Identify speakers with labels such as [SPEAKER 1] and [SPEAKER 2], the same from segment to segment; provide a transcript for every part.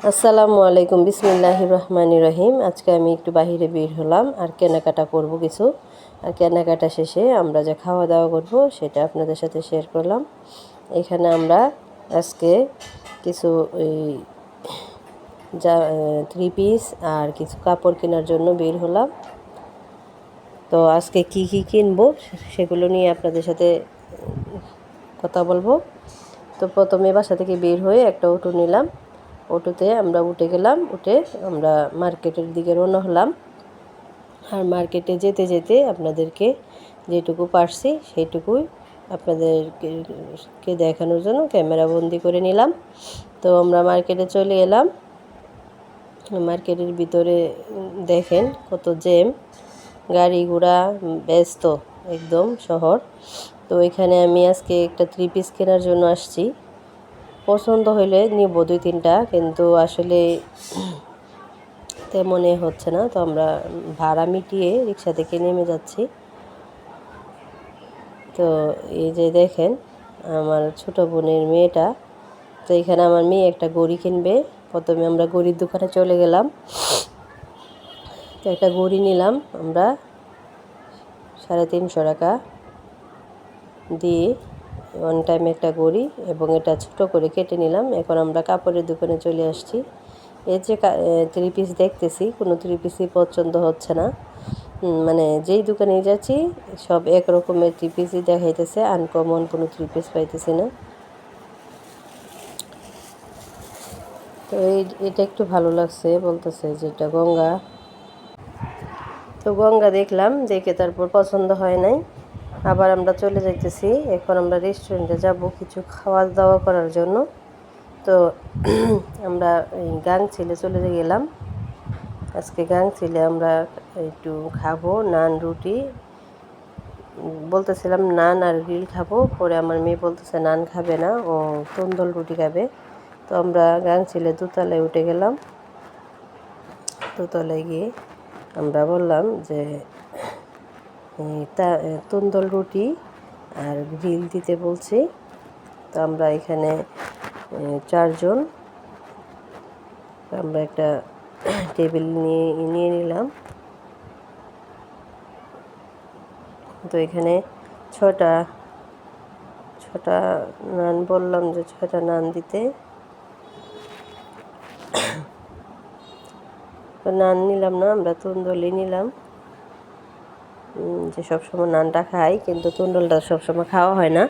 [SPEAKER 1] আসসালামু আলাইকুম, বিসমিল্লাহির রহমানির রহিম। আজকে আমি একটু বাহিরে বের হলাম আর কেনাকাটা করব কিছু। আর কেনাকাটা শেষে আমরা যে খাওয়া দাওয়া করব সেটা আপনাদের সাথে শেয়ার করলাম। এখানে আমরা আজকে কিছু যা থ্রি পিস আর কিছু কাপড় কেনার জন্য বের হলাম। তো আজকে কি কি কিনবো সেগুলো নিয়ে আপনাদের সাথে কথা বলবো। তো প্রথমে বাসা থেকে বের হয়ে একটা অটো নিলাম। অটোতে আমরা উঠে গেলাম, উঠে আমরা মার্কেটের দিকে রওনা হলাম। আর মার্কেটে যেতে যেতে আপনাদেরকে যেটুকু পারছি সেইটুকুই আপনাদেরকে দেখানোর জন্য ক্যামেরা বন্দি করে নিলাম। তো আমরা মার্কেটে চলে এলাম। মার্কেটের ভিতরে দেখেন কত জ্যাম, গাড়ি ঘোড়া ব্যস্ত একদম শহর। তো এখানে আমি আজকে একটা থ্রি পিস কেনার জন্য আসছি। পছন্দ হইলে নিব 2-3টা, কিন্তু আসলে তেমনই হচ্ছে না। তো আমরা ভাড়া মিটিয়ে রিক্সা থেকে নেমে যাচ্ছি। তো এই যে দেখেন আমার ছোট বোনের মেয়েটা, তো এখানে আমার মেয়ে একটা ঘড়ি কিনবে। প্রথমে আমরা ঘড়ির দোকানে চলে গেলাম। তো একটা ঘড়ি নিলাম আমরা 350 টাকা দিয়ে, ওয়ান টাইম একটা ঘড়ি, এবং এটা ছোটো করে কেটে নিলাম। এখন আমরা কাপড়ের দোকানে চলে আসছি। এই যে থ্রি পিস দেখতেছি, কোনো থ্রি পিসই পছন্দ হচ্ছে না। মানে যেই দোকানে যাচ্ছি সব এক রকমের থ্রি পিসই দেখাইতেছে, আনকমন কোনো থ্রি পিস পাইতেছি না। তো এটা একটু ভালো লাগছে, বলতেছে যে এটা গঙ্গা। তো গঙ্গা দেখলাম, দেখে তারপর পছন্দ হয় নাই। আবার আমরা চলে যাইতেছি। এখন আমরা রেস্টুরেন্টে যাব কিছু খাওয়া দাওয়া করার জন্য। তো আমরা এই গাংচিলে চলে গেলাম। আজকে গাংচিলে আমরা একটু খাবো নান রুটি। বলতেছিলাম নান আর গ্রিল খাবো, পরে আমার মেয়ে বলতেছে নান খাবে না, ও তন্দুর রুটি খাবে। তো আমরা গাংচিলে দোতলায় উঠে গেলাম। দোতলায় গিয়ে আমরা বললাম যে তন্দুর রুটি আর গ্রিল দিতে বলছি। তো আমরা এখানে 4 জন, আমরা একটা টেবিল নিয়ে নিলাম। তো এখানে ছটা নান বললাম যে 6টা নান দিতে। তো নান নিলাম না, আমরা তন্দুরি নিলাম। যে সবসময় নানটা খাই, কিন্তু তন্দুরটা সবসময় খাওয়া হয় না।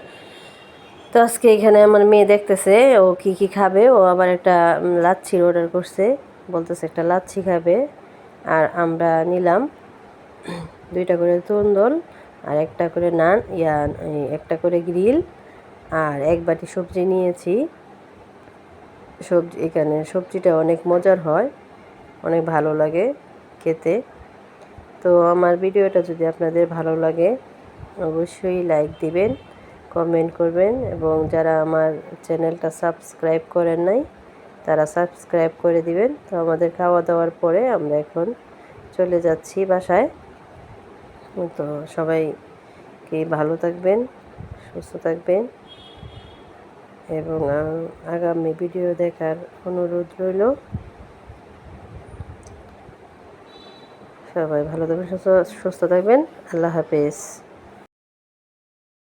[SPEAKER 1] তো আজকে এখানে আমার মেয়ে দেখতেছে ও কি কি খাবে। ও আবার একটা লাচ্ছির অর্ডার করছে, বলতেছে একটা লাচ্ছি খাবে। আর আমরা নিলাম 2টা করে তন্দুর আর একটা করে নান, একটা করে গ্রিল, আর এক বাটি সবজি নিয়েছি। এখানে সবজিটা অনেক মজার হয়, অনেক ভালো লাগে খেতে। তো আমার ভিডিওটা যদি আপনাদের ভালো লাগে অবশ্যই লাইক দিবেন, কমেন্ট করবেন, এবং যারা আমার চ্যানেলটা সাবস্ক্রাইব করেন নাই তারা সাবস্ক্রাইব করে দিবেন। তো আমাদের খাওয়া দাওয়ার পরে আমরা এখন চলে যাচ্ছি বাসায়। তো সবাইকে ভালো থাকবেন, সুস্থ থাকবেন, এবং আগামী ভিডিও দেখার অনুরোধ রইল। সবাই ভালো থাকবেন, সুস্থ থাকবেন। আল্লাহ হাফেজ।